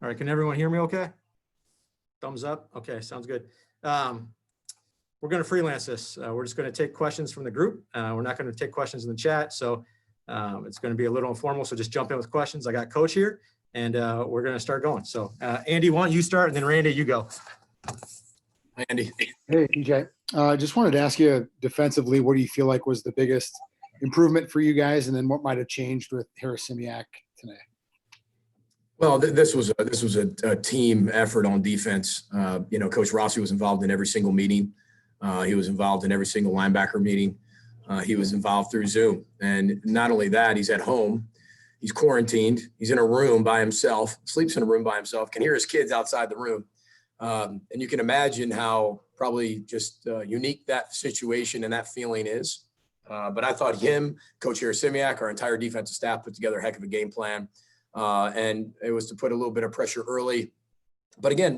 All right, can everyone hear me okay? Thumbs up. Okay, sounds good. We're going to freelance this. We're just going to take questions from the group. We're not going to take questions in the chat. So it's going to be a little informal. So just jump in with questions. I got Coach here, and we're going to start going. So Andy, why don't you start, and then Randy, you go. Andy. Hey, PJ. Just wanted to ask you defensively, what do you feel like was the biggest improvement for you guys, and then what might have changed with Harris-Simiak today? Well, this was a team effort on defense. Coach Rossi was involved in every single meeting. He was involved in every single linebacker meeting. He was involved through Zoom. And not only that, he's at home. He's quarantined. He's in a room by himself, sleeps in a room by himself, can hear his kids outside the room. And you can imagine how probably just unique that situation and that feeling is. But I thought him, Coach Harris-Simiak, our entire defensive staff put together a heck of a game plan. And it was to put a little bit of pressure early. But again,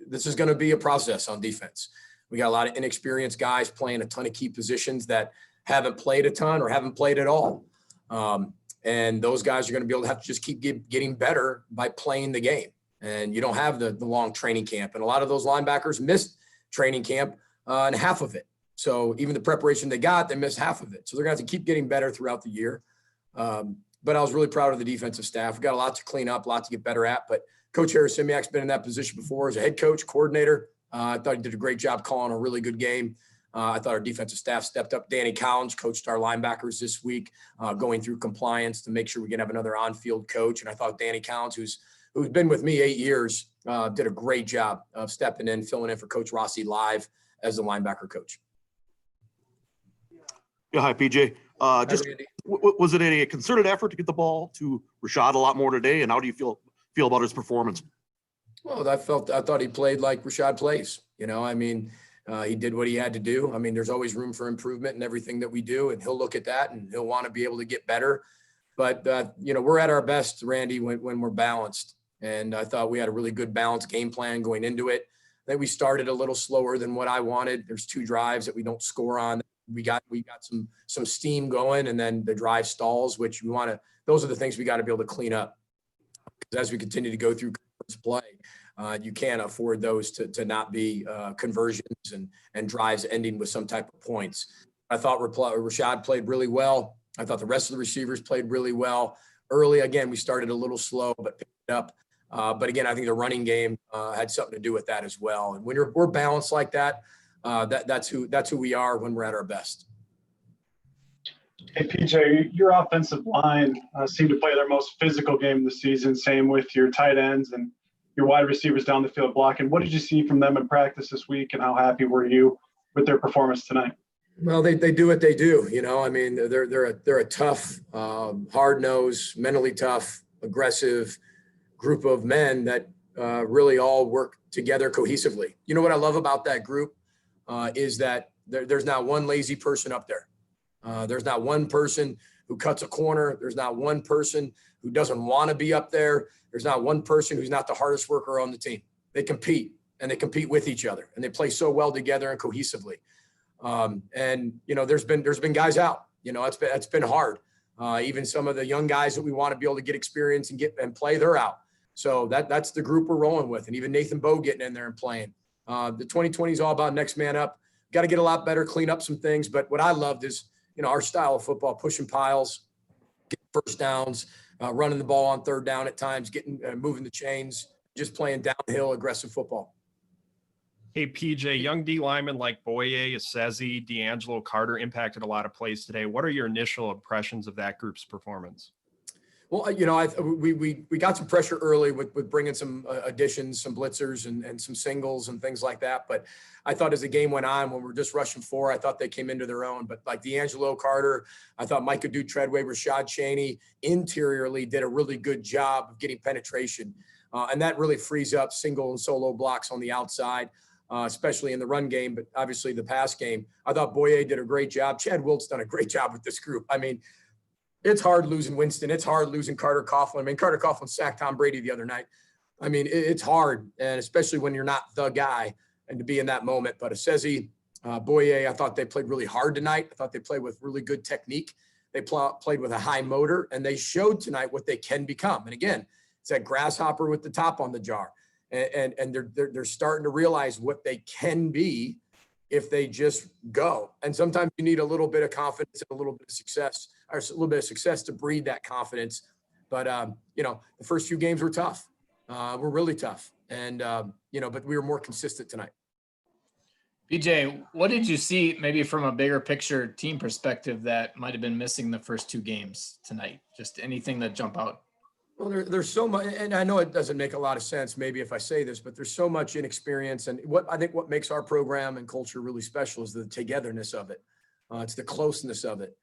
this is going to be a process on defense. We got a lot of inexperienced guys playing a ton of key positions that haven't played a ton or haven't played at all. And those guys are going to be able to have to just keep getting better by playing the game. And you don't have the long training camp. And a lot of those linebackers missed training camp and half of it. So even the preparation they got, they missed half of it. So they're going to have to keep getting better throughout the year. But I was really proud of the defensive staff. We've got a lot to clean up, a lot to get better at. But Coach Harris-Simiak's been in that position before as a head coach, coordinator. I thought he did a great job calling a really good game. I thought our defensive staff stepped up. Danny Collins coached our linebackers this week, going through compliance to make sure we can have another on-field coach. And I thought Danny Collins, who's been with me 8 years, did a great job of stepping in, filling in for Coach Rossi live as the linebacker coach. Yeah, hi, PJ. Was it a concerted effort to get the ball to Rashod a lot more today? And how do you feel about his performance? Well, I thought he played like Rashod plays. He did what he had to do. There's always room for improvement in everything that we do, and he'll look at that and he'll want to be able to get better. But, we're at our best, Randy, when we're balanced. And I thought we had a really good balanced game plan going into it. I think we started a little slower than what I wanted. There's 2 drives that we don't score on. We got some steam going, and then the drive stalls, which those are the things we got to be able to clean up. Because as we continue to go through play, you can't afford those to not be conversions and drives ending with some type of points. I thought Rashod played really well. I thought the rest of the receivers played really well. Early, again, we started a little slow, but picked it up. But again, I think the running game had something to do with that as well. And when we're balanced like that, that's who we are when we're at our best. Hey, PJ, your offensive line seemed to play their most physical game of the season. Same with your tight ends and your wide receivers down the field blocking. What did you see from them in practice this week, and how happy were you with their performance tonight? Well, they do what they do. They're a tough, hard-nosed, mentally tough, aggressive group of men that really all work together cohesively. You know what I love about that group is that there's not one lazy person up there. There's not one person who cuts a corner. There's not one person who doesn't want to be up there. There's not one person who's not the hardest worker on the team. They compete, and they compete with each other, and they play so well together and cohesively. There's been guys out. It's been hard. Even some of the young guys that we want to be able to get experience and play, they're out. So that's the group we're rolling with, and even Nathan Bowe getting in there and playing. The 2020 is all about next man up. Got to get a lot better, clean up some things. But what I loved is, our style of football, pushing piles, getting first downs, running the ball on third down at times, moving the chains, just playing downhill, aggressive football. Hey, PJ, young D linemen like Boye, Assezi, D'Angelo, Carter impacted a lot of plays today. What are your initial impressions of that group's performance? Well, we got some pressure early with bringing some additions, some blitzers and some singles and things like that. But I thought as the game went on, when we're just rushing 4, I thought they came into their own. But like D'Angelo, Carter, I thought Micah Treadway, Rashod Chaney interiorly did a really good job of getting penetration. And that really frees up single and solo blocks on the outside, especially in the run game, but obviously the pass game. I thought Boye did a great job. Chad Wilt's done a great job with this group. It's hard losing Winston. It's hard losing Carter Coughlin. Carter Coughlin sacked Tom Brady the other night. It's hard, and especially when you're not the guy and to be in that moment. But Assezi, Boye, I thought they played really hard tonight. I thought they played with really good technique. They played with a high motor, and they showed tonight what they can become. And again, It's that grasshopper with the top on the jar. And they're starting to realize what they can be if they just go. And sometimes you need a little bit of confidence and a little bit of success, or a little bit of success to breed that confidence. But, the first few games were tough. Were really tough. And, but we were more consistent tonight. PJ, what did you see maybe from a bigger picture team perspective that might have been missing the first two games tonight? Just anything that jump out? Well, there's so much, and I know it doesn't make a lot of sense maybe if I say this, but there's so much inexperience. And what makes our program and culture really special is the togetherness of it. It's the closeness of it.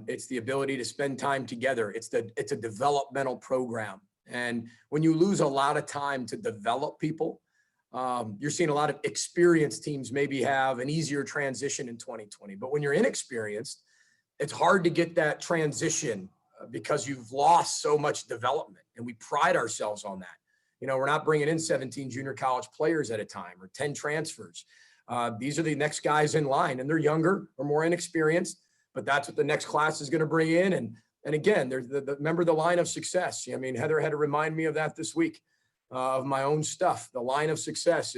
It's the ability to spend time together. It's a developmental program. And when you lose a lot of time to develop people, you're seeing a lot of experienced teams maybe have an easier transition in 2020. But when you're inexperienced, it's hard to get that transition because you've lost so much development, and we pride ourselves on that. We're not bringing in 17 junior college players at a time or 10 transfers. These are the next guys in line, and they're younger or more inexperienced, but that's what the next class is going to bring in. And again, there's remember the line of success. I mean, Heather had to remind me of that this week, of my own stuff, the line of success.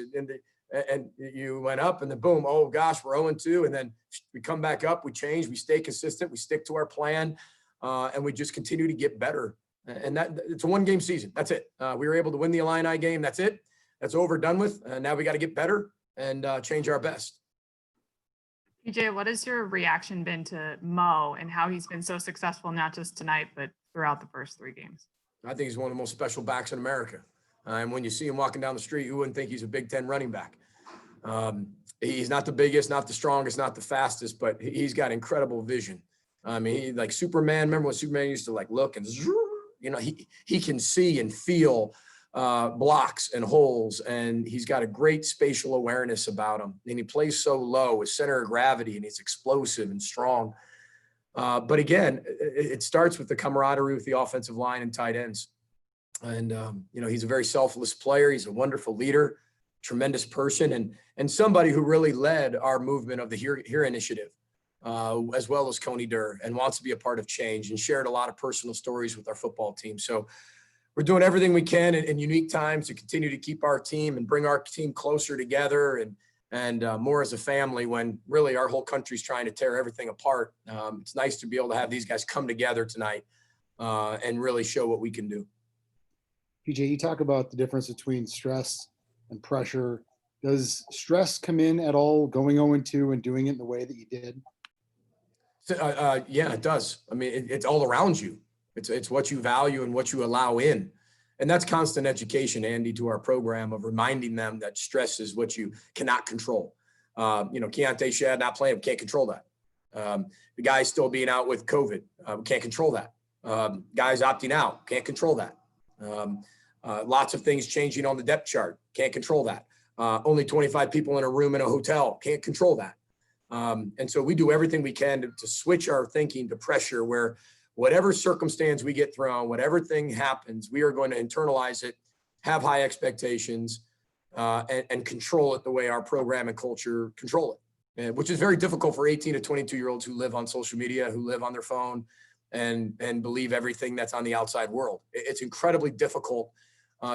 And you went up and then boom, oh gosh, we're 0-2. And then we come back up, we change, we stay consistent, we stick to our plan. And we just continue to get better. And that it's a 1-game season. That's it. We were able to win the Illini game. That's it. That's over, done with. Now we got to get better and change our best. PJ, what has your reaction been to Mo and how he's been so successful, not just tonight, but throughout the first 3 games? I think he's one of the most special backs in America. And when you see him walking down the street, you wouldn't think he's a Big Ten running back. He's not the biggest, not the strongest, not the fastest, but he's got incredible vision. I mean, he, like Superman. Remember when Superman used to look and, he can see and feel blocks and holes, and he's got a great spatial awareness about him. And he plays so low, his center of gravity, and he's explosive and strong. But again, it starts with the camaraderie with the offensive line and tight ends. And, he's a very selfless player. He's a wonderful leader, tremendous person, and somebody who really led our movement of the Here initiative. As well as Coney Durr, and wants to be a part of change, and shared a lot of personal stories with our football team. So we're doing everything we can in unique times to continue to keep our team and bring our team closer together and more as a family when really our whole country's trying to tear everything apart. It's nice to be able to have these guys come together tonight and really show what we can do. PJ, you talk about the difference between stress and pressure. Does stress come in at all going 0-2 and doing it in the way that you did? Yeah, it does. I mean, it's all around you. It's what you value and what you allow in. And that's constant education, Andy, to our program of reminding them that stress is what you cannot control. Keontae Shad not playing, can't control that. The guys still being out with COVID, can't control that. Guys opting out, can't control that. Lots of things changing on the depth chart, can't control that. Only 25 people in a room in a hotel, can't control that. And so we do everything we can to switch our thinking to pressure, where whatever circumstance we get thrown, whatever thing happens, we are going to internalize it, have high expectations, and control it the way our program and culture control it, which is very difficult for 18 to 22-year-olds who live on social media, who live on their phone, and believe everything that's on the outside world. It's incredibly difficult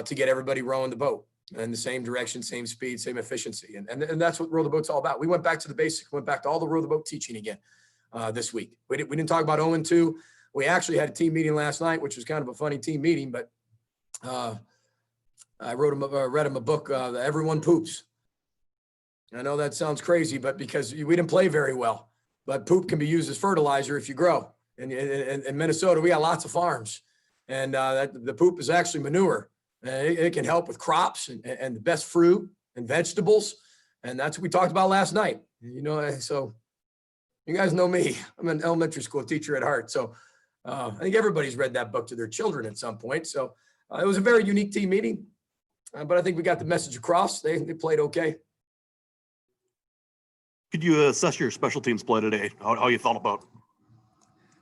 to get everybody rowing the boat in the same direction, same speed, same efficiency. And that's what Row the Boat's all about. We went back to the basics, went back to all the Row the Boat teaching again this week. We didn't talk about 0-2. We actually had a team meeting last night, which was kind of a funny team meeting, but I read him a book, Everyone Poops. I know that sounds crazy, but because we didn't play very well, but poop can be used as fertilizer if you grow. And in Minnesota, we got lots of farms, and the poop is actually manure. It can help with crops and the best fruit and vegetables. And that's what we talked about last night. So you guys know me. I'm an elementary school teacher at heart. So I think everybody's read that book to their children at some point. So it was a very unique team meeting, but I think we got the message across. They played okay. Could you assess your special teams play today? How you felt about?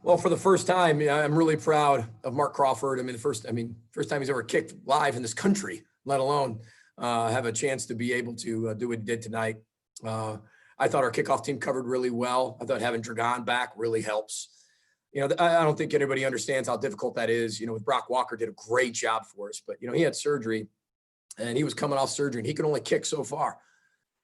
Well, for the first time, I'm really proud of Mark Crawford. First time he's ever kicked live in this country, let alone have a chance to be able to do what he did tonight. I thought our kickoff team covered really well. I thought having Dragon back really helps. I don't think anybody understands how difficult that is. With Brock Walker did a great job for us, but he had surgery and he was coming off surgery and he could only kick so far.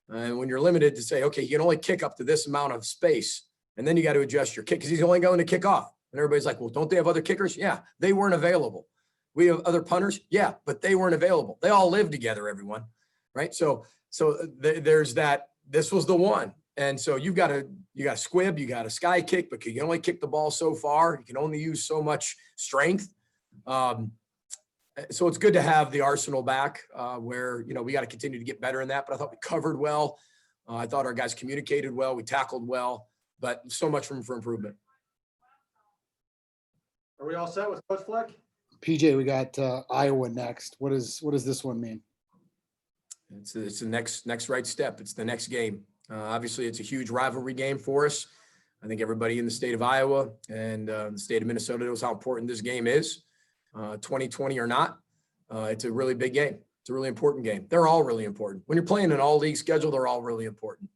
And when you're limited to say, okay, you can only kick up to this amount of space, and then you got to adjust your kick because he's only going to kick off. And everybody's like, well, don't they have other kickers? Yeah, they weren't available. We have other punters. Yeah, but they weren't available. They all live together, everyone. Right. So there's that. This was the one. And so you got a squib, you got a sky kick, but you can only kick the ball so far. You can only use so much strength. So it's good to have the arsenal back where, we got to continue to get better in that. But I thought we covered well. I thought our guys communicated well. We tackled well, but so much room for improvement. Are we all set with Coach Fleck? PJ, we got Iowa next. What does this one mean? It's the next right step. It's the next game. Obviously, it's a huge rivalry game for us. I think everybody in the state of Iowa and the state of Minnesota knows how important this game is. 2020 or not, it's a really big game. It's a really important game. They're all really important. When you're playing an all-league schedule, they're all really important.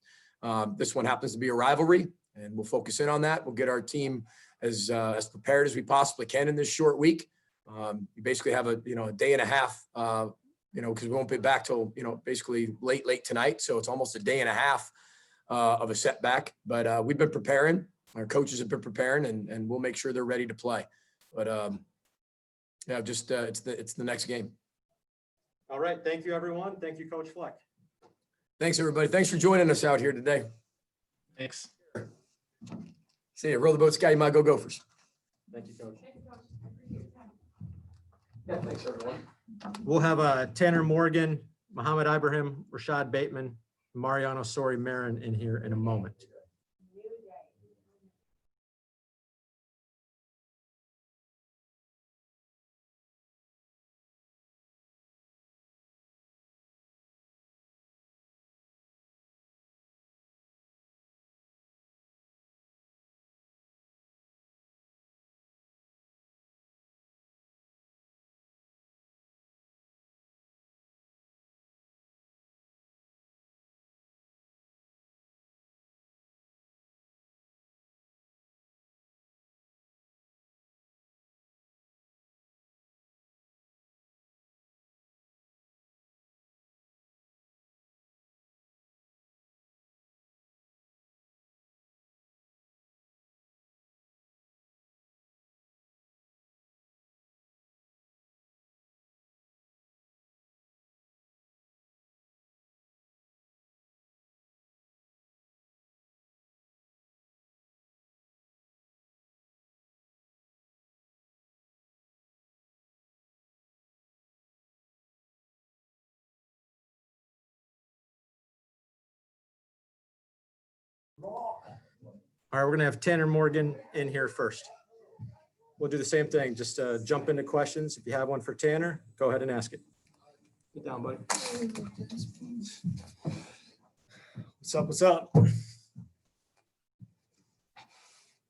This one happens to be a rivalry, and we'll focus in on that. We'll get our team as prepared as we possibly can in this short week. You basically have a day and a half, because we won't be back till basically late tonight. So it's almost a day and a half of a setback. But we've been preparing. Our coaches have been preparing, and we'll make sure they're ready to play. But it's the next game. All right. Thank you, everyone. Thank you, Coach Fleck. Thanks, everybody. Thanks for joining us out here today. Thanks. See you. Roll the boat, Scotty. Go Gophers. Thank you, Coach. Yeah, thanks, everyone. We'll have Tanner Morgan, Mohamed, Ibrahim, Rashod Bateman, Mariano, Sori-Marin in here in a moment. All right, we're going to have Tanner Morgan in here first. We'll do the same thing. Just jump into questions. If you have one for Tanner, go ahead and ask it. Get down, buddy. What's up? What's up?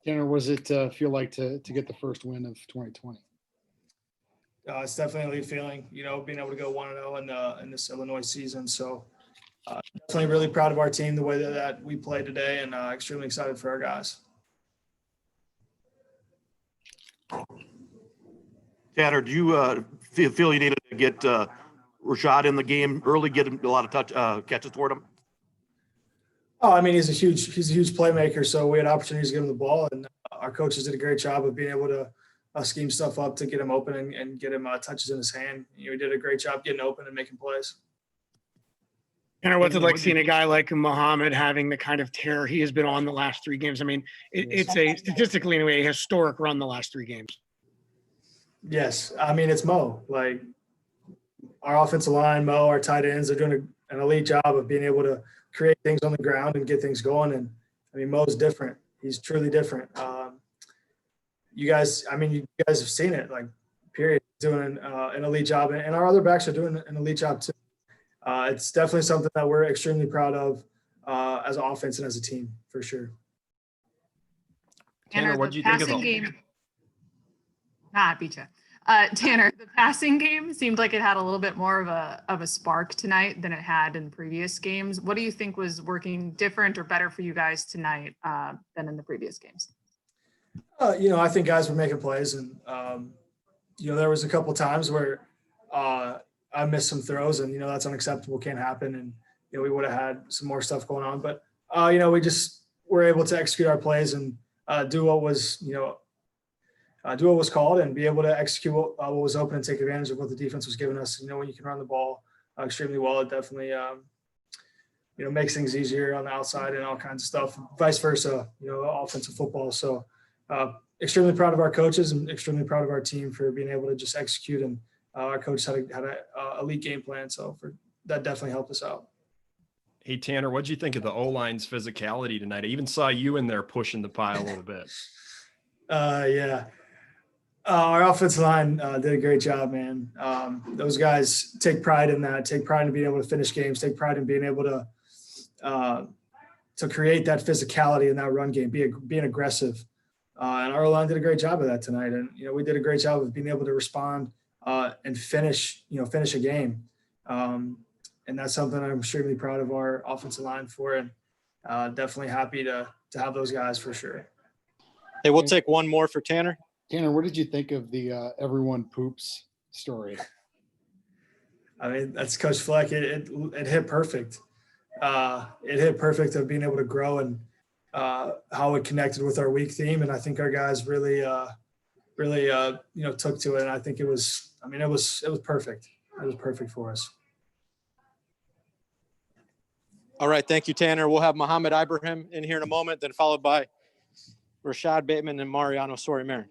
Tanner, what does it feel like to get the first win of 2020? It's definitely a feeling, being able to go 1-0 in this Illinois season. So definitely really proud of our team, the way that we played today, and extremely excited for our guys. Tanner, do you feel you needed to get Rashod in the game early, get him a lot of catches toward him? Oh, I mean, he's a huge playmaker. So we had opportunities to give him the ball, and our coaches did a great job of being able to scheme stuff up to get him open and get him touches in his hand. He did a great job getting open and making plays. Tanner, what's it like seeing a guy like Mohamed having the kind of tear he has been on the last 3 games? I mean, it's a statistically anyway, a historic run the last 3 games. Yes. I mean, it's Mo. Like, our offensive line, Mo, our tight ends, they're doing an elite job of being able to create things on the ground and get things going. And I mean, Mo's different. He's truly different. You guys have seen it, like, period, doing an elite job, and our other backs are doing an elite job too. It's definitely something that we're extremely proud of as an offense and as a team, for sure. Tanner, what do you think of the Tanner, the passing game seemed like it had a little bit more of a spark tonight than it had in previous games. What do you think was working different or better for you guys tonight than in the previous games? I think guys were making plays, and there was a couple times where I missed some throws, and that's unacceptable, can't happen, and we would have had some more stuff going on, but we just were able to execute our plays and do what was called, and be able to execute what was open and take advantage of what the defense was giving us. When you can run the ball extremely well, it definitely makes things easier on the outside and all kinds of stuff. Vice versa, offensive football. So extremely proud of our coaches and extremely proud of our team for being able to just execute. And our coach had a elite game plan, so that definitely helped us out. Hey, Tanner, what'd you think of the O-line's physicality tonight? I even saw you in there pushing the pile a little bit. Yeah. Our offensive line did a great job, man. Those guys take pride in that, take pride in being able to finish games, take pride in being able to create that physicality in that run game, being aggressive. And our line did a great job of that tonight. And, we did a great job of being able to respond and finish a game. And that's something I'm extremely proud of our offensive line for, and definitely happy to have those guys for sure. Hey, we'll take one more for Tanner. Tanner, what did you think of the everyone poops story? I mean, that's Coach Fleck. It hit perfect. It hit perfect of being able to grow and how it connected with our week theme. And I think our guys really took to it. And I think it was perfect. It was perfect for us. All right. Thank you, Tanner. We'll have Mohamed Ibrahim in here in a moment, then followed by Rashod Bateman and Mariano Sori-Marin.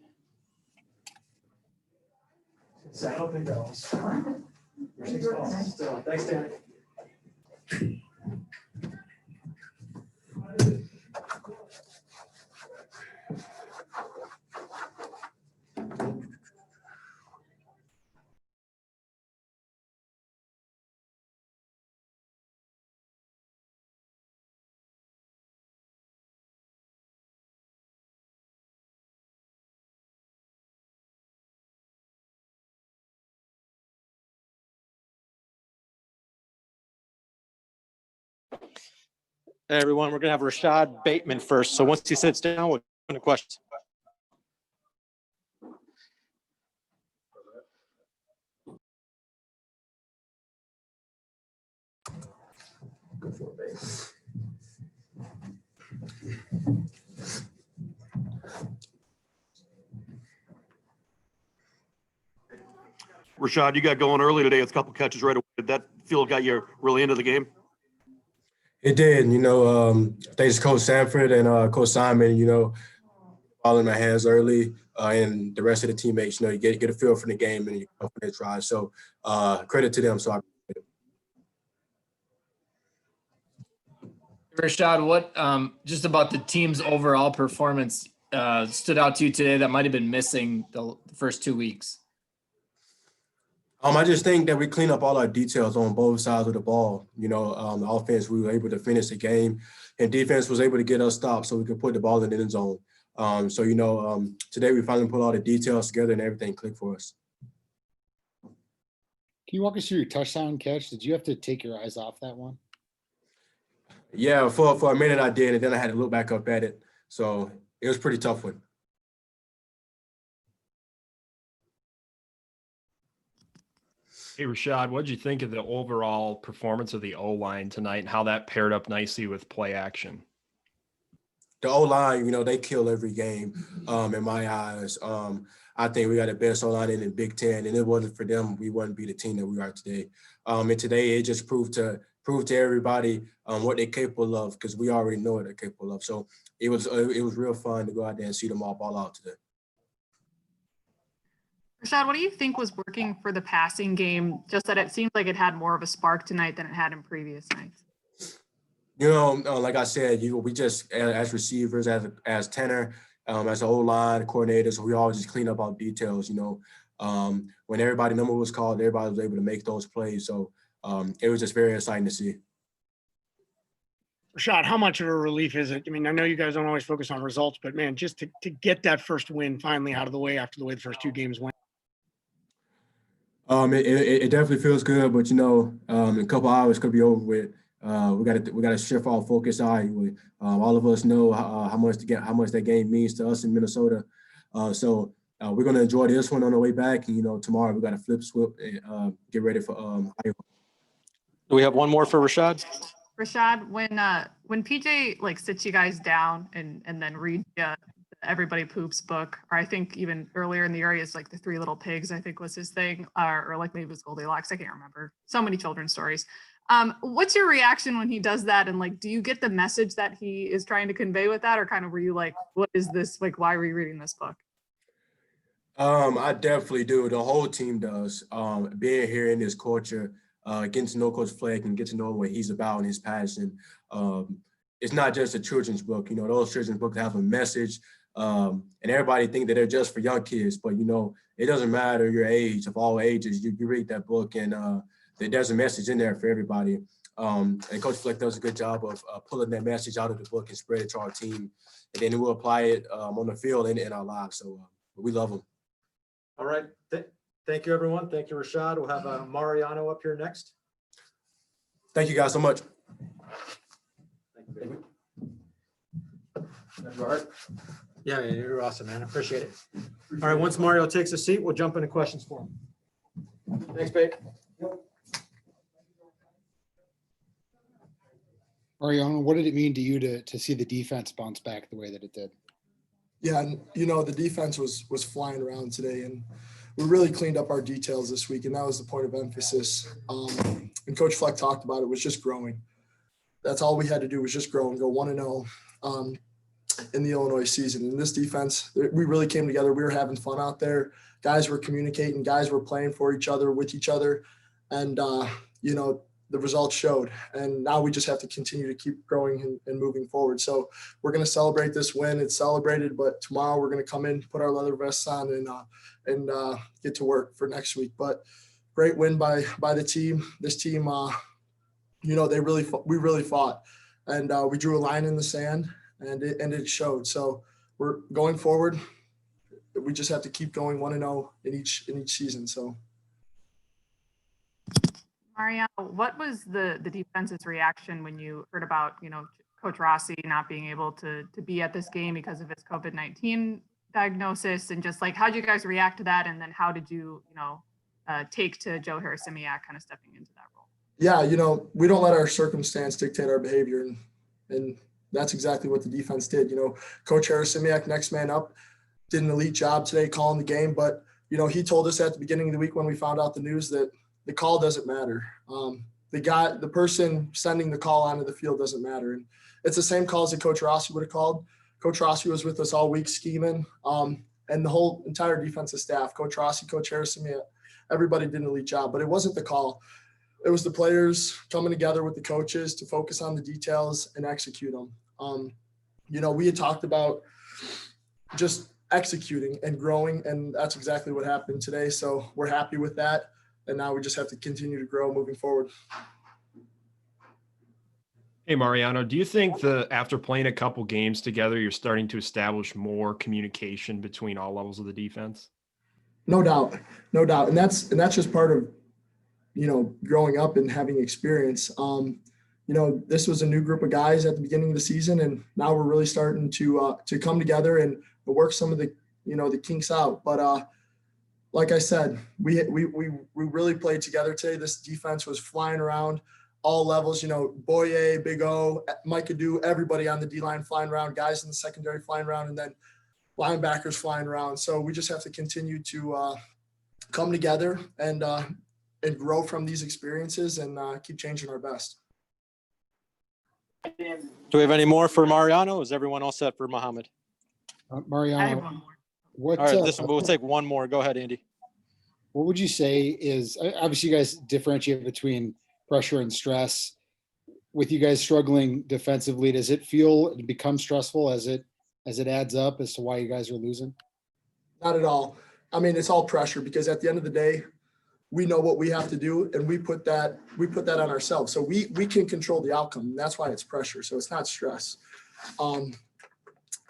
I don't think that was. Thanks, Tanner. Hey, everyone, we're going to have Rashod Bateman first. So once he sits down, we'll go to questions. Rashod, you got going early today with a couple catches right away. Did that feel got you really into the game? It did, thanks to Coach Sanford and Coach Simon, ball in my hands early, and the rest of the teammates, you get a feel for the game and you go for their try. So credit to them. So I Rashod, what just about the team's overall performance stood out to you today that might have been missing the first 2 weeks? I just think that we clean up all our details on both sides of the ball. The offense, we were able to finish the game, and defense was able to get us stopped so we could put the ball in the end zone. Today we finally put all the details together and everything clicked for us. Can you walk us through your touchdown catch? Did you have to take your eyes off that one? Yeah, for a minute I did, and then I had to look back up at it. So it was a pretty tough one. Hey, Rashod, what'd you think of the overall performance of the O-line tonight and how that paired up nicely with play action? The O-line, they kill every game in my eyes. I think we got the best O-line in the Big Ten, and it wasn't for them, we wouldn't be the team that we are today. And today it just proved to everybody what they're capable of, because we already know what they're capable of. So it was real fun to go out there and see them all ball out today. Rashod, what do you think was working for the passing game? Just that it seemed like it had more of a spark tonight than it had in previous nights. Like I said, we just as receivers, as Tanner, as the O-line coordinators, we always just clean up our details. When everybody number was called, everybody was able to make those plays. So it was just very exciting to see. Rashod, how much of a relief is it? I mean, I know you guys don't always focus on results, but man, just to get that first win finally out of the way after the way the first 2 games went. It definitely feels good, but in a couple hours could be over with. we got to shift our focus. All of us know how much that game means to us in Minnesota. So we're going to enjoy this one on the way back. And, tomorrow we got to flip swift and get ready for Iowa. Do we have one more for Rashod? Rashod, when PJ like sits you guys down and then reads Everybody Poops book, or I think even earlier in the area is like the Three Little Pigs, I think was his thing, or like maybe it was Goldilocks, I can't remember. So many children's stories. What's your reaction when he does that? And like, do you get the message that he is trying to convey with that, or kind of were you like, what is this? Like, why are we reading this book? I definitely do. The whole team does. Being here in this culture, getting to know Coach Fleck and get to know what he's about and his passion. It's not just a children's book. Those children's books have a message. And everybody think that they're just for young kids, but it doesn't matter your age. Of all ages, you read that book, and there's a message in there for everybody. And Coach Fleck does a good job of pulling that message out of the book and spread it to our team, and then we'll apply it on the field and in our lives. So we love them. All right. Thank you, everyone. Thank you, Rashod. We'll have Mariano up here next. Thank you guys so much. Thank you. All right. Yeah, you're awesome, man. I appreciate it. All right, once Mario takes a seat, we'll jump into questions for him. Thanks, babe. Mariano, what did it mean to you to see the defense bounce back the way that it did? Yeah, and the defense was flying around today, and we really cleaned up our details this week, and that was the point of emphasis. And Coach Fleck talked about it, was just growing. That's all we had to do, was just grow and go 1-0 in the Illinois season. And this defense, we really came together. We were having fun out there. Guys were communicating. Guys were playing for each other, with each other. And, the results showed. And now we just have to continue to keep growing and moving forward. So we're going to celebrate this win. It's celebrated, but tomorrow we're going to come in, put our leather vests on, and get to work for next week. But great win by the team. This team, we really fought, and we drew a line in the sand, and it showed. So we're going forward. We just have to keep going 1-0 in each season. So. Mariano, what was the defense's reaction when you heard about, Coach Rossi not being able to be at this game because of his COVID-19 diagnosis, and just like, how did you guys react to that? And then how did you, take to Joe Harrisimiak kind of stepping into that role? Yeah, we don't let our circumstance dictate our behavior, and that's exactly what the defense did. Coach Harrisimiak, next man up, did an elite job today calling the game, but he told us at the beginning of the week when we found out the news that the call doesn't matter. The person sending the call onto the field doesn't matter. And it's the same calls that Coach Rossi would have called. Coach Rossi was with us all week scheming, and the whole entire defensive staff, Coach Rossi, Coach Harrisimiak, everybody did an elite job, but it wasn't the call. It was the players coming together with the coaches to focus on the details and execute them. We had talked about just executing and growing, and that's exactly what happened today. So we're happy with that. And now we just have to continue to grow moving forward. Hey, Mariano, do you think after playing a couple games together, you're starting to establish more communication between all levels of the defense? No doubt. And that's just part of, growing up and having experience. This was a new group of guys at the beginning of the season, and now we're really starting to come together and work some of the, the kinks out. But, like I said, we really played together today. This defense was flying around all levels, Boye, Big O, Mike Adu, everybody on the D-line flying around, guys in the secondary flying around, and then linebackers flying around. So we just have to continue to come together and grow from these experiences and keep changing our best. Do we have any more for Mariano? Is everyone all set for Mohamed? Mariano, what? All right, we'll take one more. Go ahead, Andy. What would you say is, obviously you guys differentiate between pressure and stress. With you guys struggling defensively, does it become stressful as it adds up as to why you guys are losing? Not at all. I mean, it's all pressure, because at the end of the day, we know what we have to do, and we put that on ourselves. So we can control the outcome, and that's why it's pressure. So it's not stress.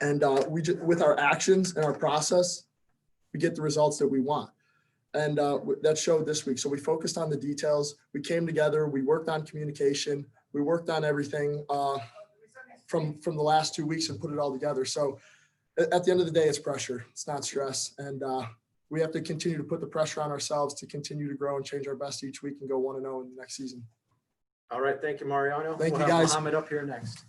With our actions and our process, we get the results that we want. And that showed this week. So we focused on the details. We came together. We worked on communication. We worked on everything from the last 2 weeks and put it all together. So at the end of the day, it's pressure. It's not stress. And we have to continue to put the pressure on ourselves to continue to grow and change our best each week and go 1-0 in the next season. All right. Thank you, Mariano. Thank you, We'll have guys. Mohamed up here next.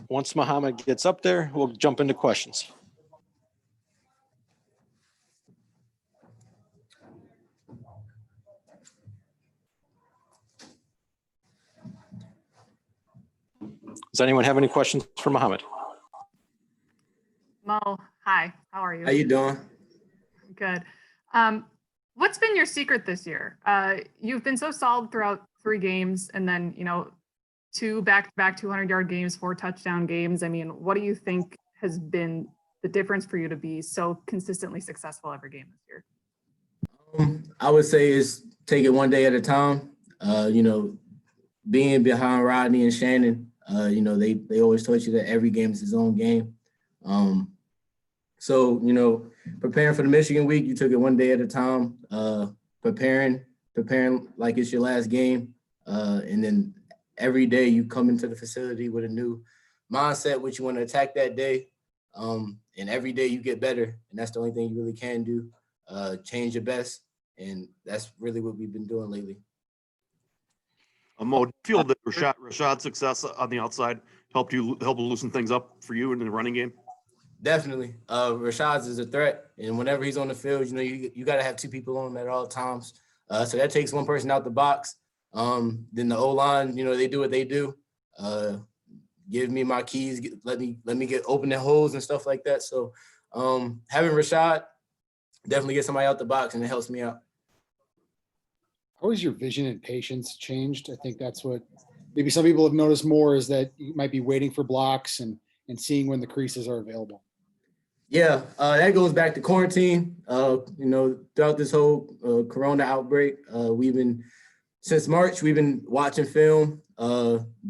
Once Mohamed gets up there, we'll jump into questions. Does anyone have any questions for Mohamed? Mo, hi, how are you? How you doing? Good. What's been your secret this year? You've been so solid throughout 3 games and then, 2 back-to-back 200-yard games, 4 touchdown games. I mean, what do you think has been the difference for you to be so consistently successful every game this year? I would say is take it one day at a time. Being behind Rodney and Shannon, they always told you that every game is his own game. So, preparing for the Michigan week, you took it one day at a time, preparing like it's your last game. And then every day you come into the facility with a new mindset, which you want to attack that day. And every day you get better. And that's the only thing you really can do, change your best. And that's really what we've been doing lately. Mo, do you feel that Rashad's success on the outside help loosen things up for you in the running game? Definitely. Rashad's is a threat. And whenever he's on the field, you got to have 2 people on him at all times. So that takes one person out the box. Then the O-line, they do what they do. Give me my keys, let me get open the holes and stuff like that. So having Rashod definitely get somebody out the box, and it helps me out. How has your vision and patience changed? I think that's what maybe some people have noticed more, is that you might be waiting for blocks and seeing when the creases are available. Yeah, that goes back to quarantine. Throughout this whole Corona outbreak, since March, we've been watching film,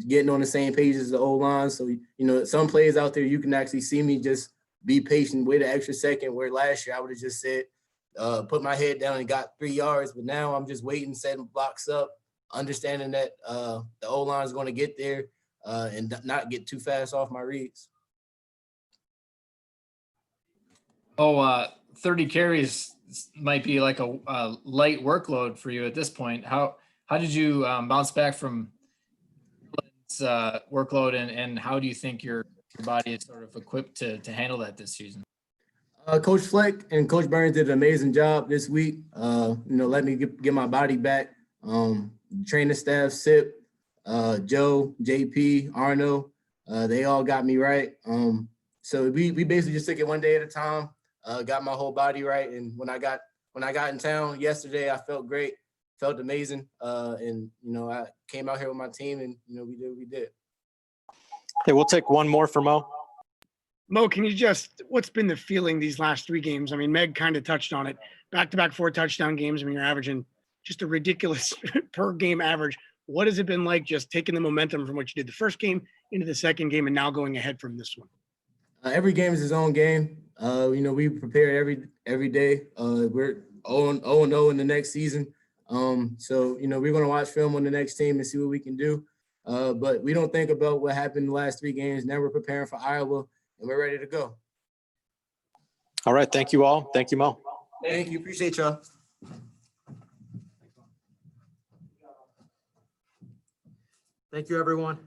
getting on the same page as the O-line. So, some plays out there, you can actually see me just be patient, wait an extra second, where last year I would have just said, put my head down and got 3 yards. But now I'm just waiting, setting blocks up, understanding that the O-line is going to get there and not get too fast off my reads. 30 carries might be like a light workload for you at this point. How did you bounce back from workload, and how do you think your body is sort of equipped to handle that this season? Coach Fleck and Coach Burns did an amazing job this week. Let me get my body back. Training staff, Sip, Joe, JP, Arno, they all got me right. So we basically just took it one day at a time. Got my whole body right, and when I got in town yesterday, I felt great, felt amazing, and I came out here with my team, and we did what we did. Okay, we'll take one more for Mo. Mo, what's been the feeling these last 3 games? I mean, Meg kind of touched on it. Back-to-back 4 touchdown games. I mean, you're averaging just a ridiculous per game average. What has it been like just taking the momentum from what you did the first game into the second game and now going ahead from this one? Every game is his own game. We prepare every day. We're 0-0 in the next season. So we're going to watch film on the next team and see what we can do. But we don't think about what happened in the last 3 games. Now we're preparing for Iowa, and we're ready to go. All right. Thank you all. Thank you, Mo. Thank you. Appreciate y'all. Thank you, everyone.